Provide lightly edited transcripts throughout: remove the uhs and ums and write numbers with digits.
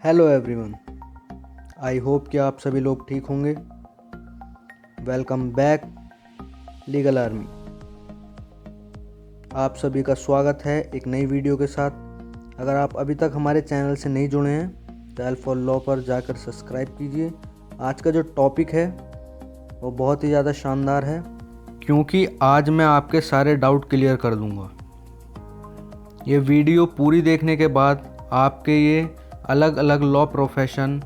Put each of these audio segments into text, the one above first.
Hello everyone, I hope कि आप सभी लोग ठीक होंगे। Welcome back legal army. आप सभी का स्वागत है एक नई वीडियो के साथ। अगर आप अभी तक हमारे चैनल से नहीं जुड़े हैं तो एल4 लॉ पर जाकर सब्सक्राइब कीजिए। आज का जो टॉपिक है वो बहुत ही ज़्यादा शानदार है, क्योंकि आज मैं आपके सारे डाउट क्लियर कर दूंगा। ये वीडियो पूरी देखने के बाद आपके ये अलग अलग लॉ प्रोफेशन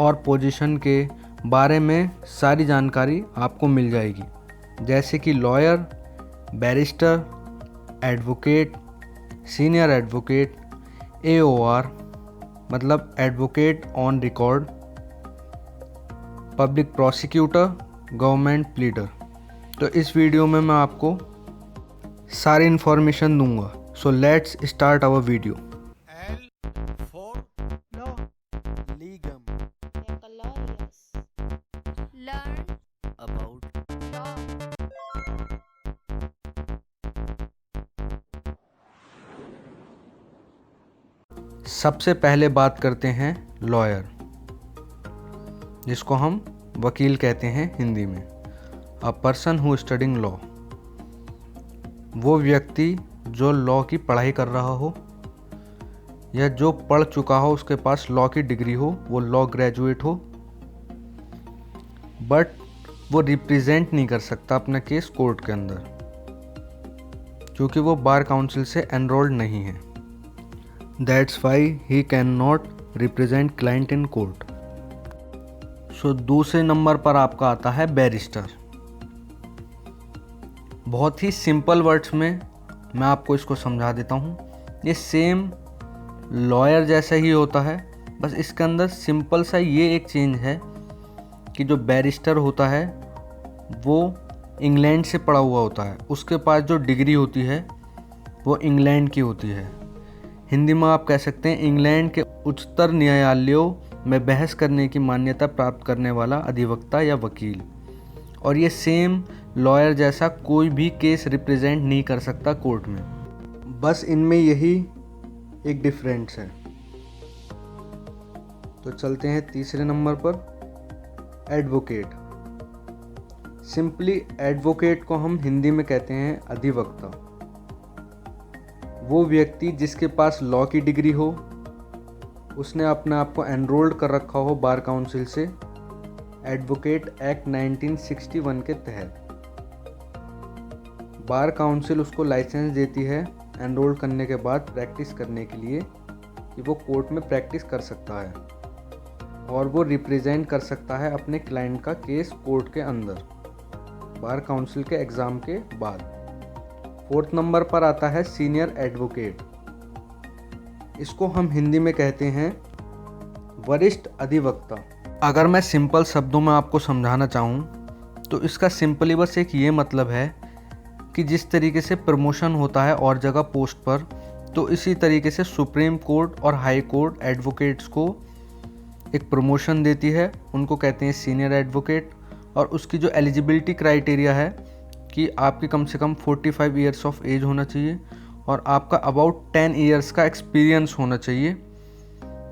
और पोजीशन के बारे में सारी जानकारी आपको मिल जाएगी, जैसे कि lawyer, barrister, advocate, senior advocate, AOR मतलब advocate on record, public prosecutor, government pleader. तो इस वीडियो में मैं आपको सारी इन्फॉर्मेशन दूंगा। So let's start our video. L for law. Legum. Glorious. Learn About law. सबसे पहले बात करते हैं लॉयर, जिसको हम वकील कहते हैं हिंदी में। A person who studying law, वो व्यक्ति जो लॉ की पढ़ाई कर रहा हो या जो पढ़ चुका हो, उसके पास लॉ की डिग्री हो, वो लॉ ग्रेजुएट हो, बट वो रिप्रेजेंट नहीं कर सकता अपना केस कोर्ट के अंदर, क्योंकि वो बार काउंसिल से एनरोल्ड नहीं है। That's why he can not represent client in court. So दूसरे नंबर पर आपका आता है बैरिस्टर। बहुत ही सिंपल वर्ड्स में मैं आपको इसको समझा देता हूँ। ये सेम लॉयर जैसा ही होता है, बस इसके अंदर सिंपल सा ये एक चेंज है कि जो बैरिस्टर होता है वो इंग्लैंड से पढ़ा हुआ होता है, उसके पास जो डिग्री होती है वो इंग्लैंड की होती है। हिंदी में आप कह सकते हैं इंग्लैंड के उच्चतर न्यायालयों में बहस करने की मान्यता प्राप्त करने वाला अधिवक्ता या वकील। और ये सेम लॉयर जैसा कोई भी केस रिप्रेजेंट नहीं कर सकता कोर्ट में, बस इनमें यही एक डिफरेंस है। तो चलते हैं तीसरे नंबर पर, एडवोकेट। सिंपली एडवोकेट को हम हिंदी में कहते हैं अधिवक्ता। वो व्यक्ति जिसके पास लॉ की डिग्री हो, उसने अपने आप को एनरोल्ड कर रखा हो बार काउंसिल से एडवोकेट एक्ट 1961 के तहत। बार काउंसिल उसको लाइसेंस देती है एनरोल करने के बाद प्रैक्टिस करने के लिए, कि वो कोर्ट में प्रैक्टिस कर सकता है और वो रिप्रेजेंट कर सकता है अपने क्लाइंट का केस कोर्ट के अंदर बार काउंसिल के एग्ज़ाम के बाद। फोर्थ नंबर पर आता है सीनियर एडवोकेट। इसको हम हिंदी में कहते हैं वरिष्ठ अधिवक्ता। अगर मैं सिंपल शब्दों में आपको समझाना चाहूँ तो इसका सिंपली बस एक ये मतलब है कि जिस तरीके से प्रमोशन होता है और जगह पोस्ट पर, तो इसी तरीके से सुप्रीम कोर्ट और हाई कोर्ट एडवोकेट्स को एक प्रमोशन देती है, उनको कहते हैं सीनियर एडवोकेट। और उसकी जो एलिजिबिलिटी क्राइटेरिया है कि आपकी कम से कम 45 ईयर्स ऑफ एज होना चाहिए और आपका अबाउट 10 ईयर्स का एक्सपीरियंस होना चाहिए,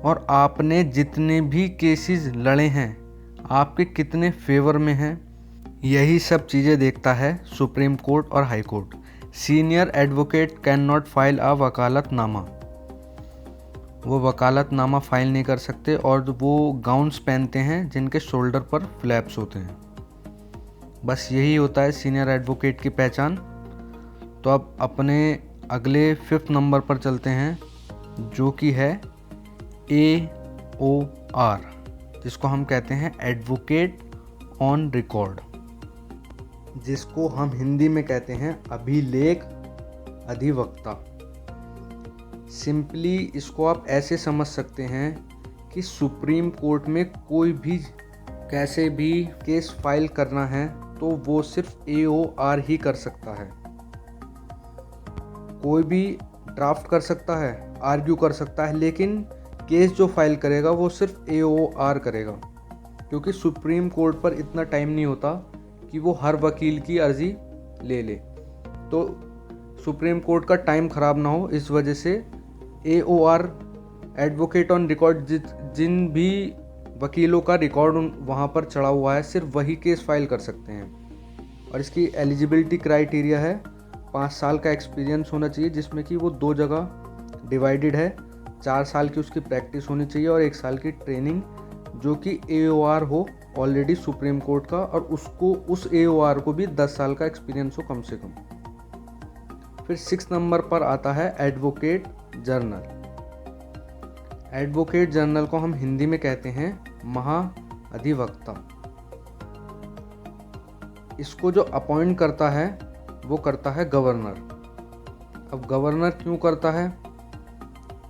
और आपने जितने भी केसेस लड़े हैं आपके कितने फेवर में हैं, यही सब चीज़ें देखता है सुप्रीम कोर्ट और high court. Senior advocate can not file a vakalatnama, वो वकालतनामा फाइल नहीं कर सकते, और वो गाउन्स पहनते हैं जिनके शोल्डर पर फ्लैप्स होते हैं। बस यही होता है सीनियर एडवोकेट की पहचान। तो अब अपने अगले 5th नंबर पर चलते हैं, जो कि है AOR, जिसको हम कहते हैं एडवोकेट ऑन रिकॉर्ड, जिसको हम हिंदी में कहते हैं अभिलेख अधिवक्ता। सिंपली इसको आप ऐसे समझ सकते हैं कि सुप्रीम कोर्ट में कोई भी कैसे भी केस फाइल करना है तो वो सिर्फ AOR ही कर सकता है। कोई भी ड्राफ्ट कर सकता है, आर्ग्यू कर सकता है, लेकिन केस जो फाइल करेगा वो सिर्फ AOR करेगा, क्योंकि सुप्रीम कोर्ट पर इतना टाइम नहीं होता कि वो हर वकील की अर्जी ले ले। तो सुप्रीम कोर्ट का टाइम ख़राब ना हो, इस वजह से AOR एडवोकेट ऑन रिकॉर्ड, जिन भी वकीलों का रिकॉर्ड वहाँ पर चढ़ा हुआ है सिर्फ वही केस फाइल कर सकते हैं। और इसकी एलिजिबिलिटी क्राइटेरिया है 5 साल का एक्सपीरियंस होना चाहिए, जिसमें कि वो 2 जगह डिवाइडेड है। 4 साल की उसकी प्रैक्टिस होनी चाहिए और 1 साल की ट्रेनिंग, जो कि AOR हो ऑलरेडी सुप्रीम कोर्ट का, और उसको उस AOR को भी 10 साल का एक्सपीरियंस हो कम से कम। फिर 6 नंबर पर आता है एडवोकेट जर्नल। एडवोकेट जनरल को हम हिंदी में कहते हैं महाअधिवक्ता। इसको जो अपॉइंट करता है वो करता है गवर्नर। अब गवर्नर क्यों करता है?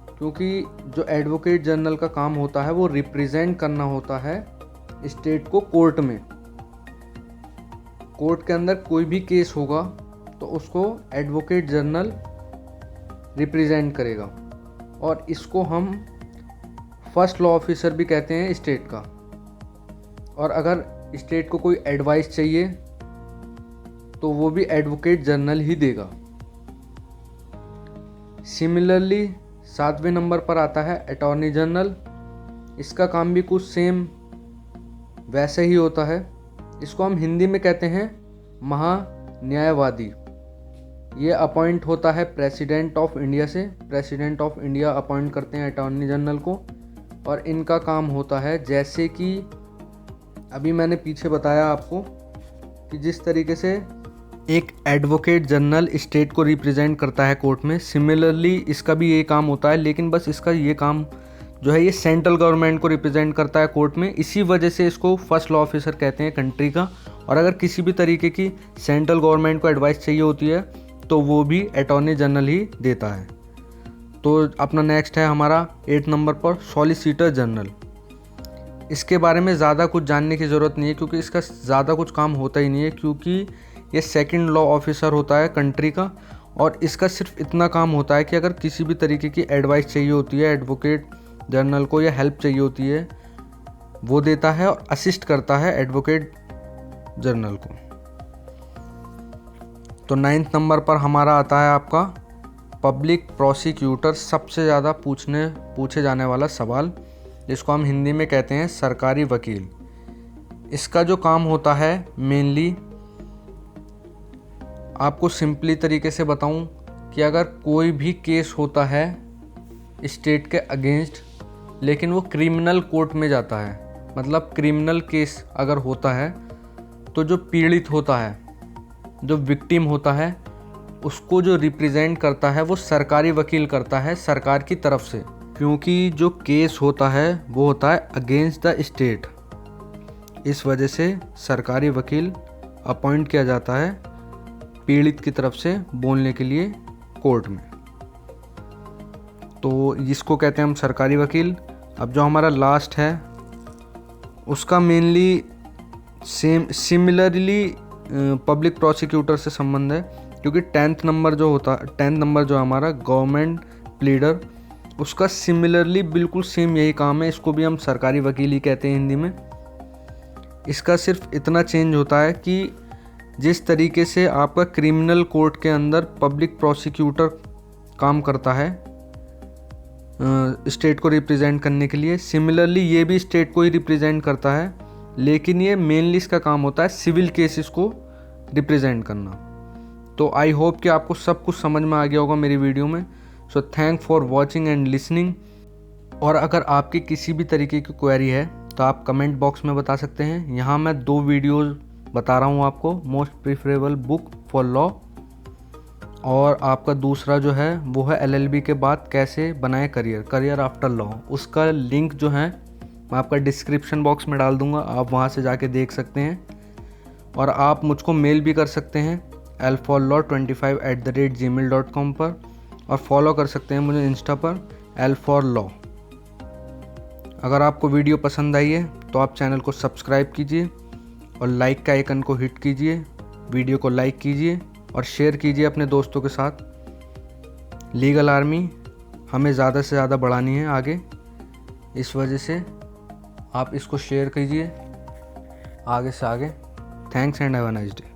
क्योंकि जो एडवोकेट जनरल का काम होता है वो रिप्रेजेंट करना होता है स्टेट को कोर्ट में। कोर्ट के अंदर कोई भी केस होगा तो उसको एडवोकेट जनरल रिप्रेजेंट करेगा, और इसको हम फर्स्ट लॉ ऑफिसर भी कहते हैं स्टेट का। और अगर स्टेट को कोई एडवाइस चाहिए तो वो भी एडवोकेट जनरल ही देगा। सिमिलरली 7वें नंबर पर आता है अटॉर्नी जनरल। इसका काम भी कुछ सेम वैसे ही होता है। इसको हम हिंदी में कहते हैं महान्यायवादी। ये अपॉइंट होता है प्रेसिडेंट ऑफ इंडिया से। प्रेसिडेंट ऑफ इंडिया अपॉइंट करते हैं अटॉर्नी जनरल को, और इनका काम होता है, जैसे कि अभी मैंने पीछे बताया आपको कि जिस तरीके से एक एडवोकेट जनरल स्टेट को रिप्रेजेंट करता है कोर्ट में, सिमिलरली इसका भी ये काम होता है। लेकिन बस इसका ये काम जो है ये सेंट्रल गवर्नमेंट को रिप्रेजेंट करता है कोर्ट में। इसी वजह से इसको फर्स्ट लॉ ऑफिसर कहते हैं कंट्री का। और अगर किसी भी तरीके की सेंट्रल गवर्नमेंट को एडवाइस चाहिए होती है तो वो भी अटॉर्नी जनरल ही देता है। तो अपना नेक्स्ट है हमारा 8 नंबर पर सॉलिसिटर जनरल। इसके बारे में ज़्यादा कुछ जानने की ज़रूरत नहीं है, क्योंकि इसका ज़्यादा कुछ काम होता ही नहीं है, क्योंकि ये सेकंड लॉ ऑफिसर होता है कंट्री का। और इसका सिर्फ इतना काम होता है कि अगर किसी भी तरीके की एडवाइस चाहिए होती है एडवोकेट जनरल को, या हेल्प चाहिए होती है, वो देता है और असिस्ट करता है एडवोकेट जनरल को। तो 9th नंबर पर हमारा आता है आपका पब्लिक प्रोसिक्यूटर। सबसे ज़्यादा पूछे जाने वाला सवाल, जिसको हम हिंदी में कहते हैं सरकारी वकील। इसका जो काम होता है मेनली, आपको सिंपली तरीके से बताऊं कि अगर कोई भी केस होता है स्टेट के अगेंस्ट, लेकिन वो क्रिमिनल कोर्ट में जाता है, मतलब क्रिमिनल केस अगर होता है, तो जो पीड़ित होता है, जो विक्टिम होता है, उसको जो रिप्रेजेंट करता है वो सरकारी वकील करता है सरकार की तरफ से। क्योंकि जो केस होता है वो होता है अगेंस्ट द स्टेट, इस वजह से सरकारी वकील अपॉइंट किया जाता है पीड़ित की तरफ से बोलने के लिए कोर्ट में। तो इसको कहते हैं हम सरकारी वकील। अब जो हमारा लास्ट है उसका मेनली सिमिलरली पब्लिक प्रोसिक्यूटर से संबंध है, क्योंकि 10th नंबर जो हमारा गवर्नमेंट प्लीडर, उसका सिमिलरली बिल्कुल सेम यही काम है। इसको भी हम सरकारी वकील ही कहते हैं हिंदी में। इसका सिर्फ इतना चेंज होता है कि जिस तरीके से आपका क्रिमिनल कोर्ट के अंदर पब्लिक प्रोसिक्यूटर काम करता है स्टेट को रिप्रेजेंट करने के लिए, सिमिलरली ये भी स्टेट को ही रिप्रेजेंट करता है, लेकिन ये मेनली इसका काम होता है सिविल केसेस को रिप्रेजेंट करना। तो आई होप कि आपको सब कुछ समझ में आ गया होगा मेरी वीडियो में। So thank for watching and listening. और अगर आपकी किसी भी तरीके की क्वेरी है तो आप कमेंट बॉक्स में बता सकते हैं। यहाँ मैं 2 वीडियोज़ बता रहा हूँ आपको, most preferable book for law, और आपका दूसरा जो है वो है LLB के बाद कैसे बनाए करियर आफ्टर लॉ। उसका लिंक जो है मैं आपका डिस्क्रिप्शन बॉक्स में डाल दूँगा, आप वहाँ से जाके देख सकते हैं। और आप मुझको मेल भी कर सकते हैं l4law25@gmail.com पर, और फॉलो कर सकते हैं मुझे इंस्टा पर l4law। अगर आपको वीडियो पसंद आई है तो आप चैनल को सब्सक्राइब कीजिए और लाइक का आइकन को हिट कीजिए, वीडियो को लाइक कीजिए और शेयर कीजिए अपने दोस्तों के साथ। लीगल आर्मी हमें ज़्यादा से ज़्यादा बढ़ानी है आगे, इस वजह से आप इसको शेयर कीजिए आगे से आगे। Thanks and have a nice day.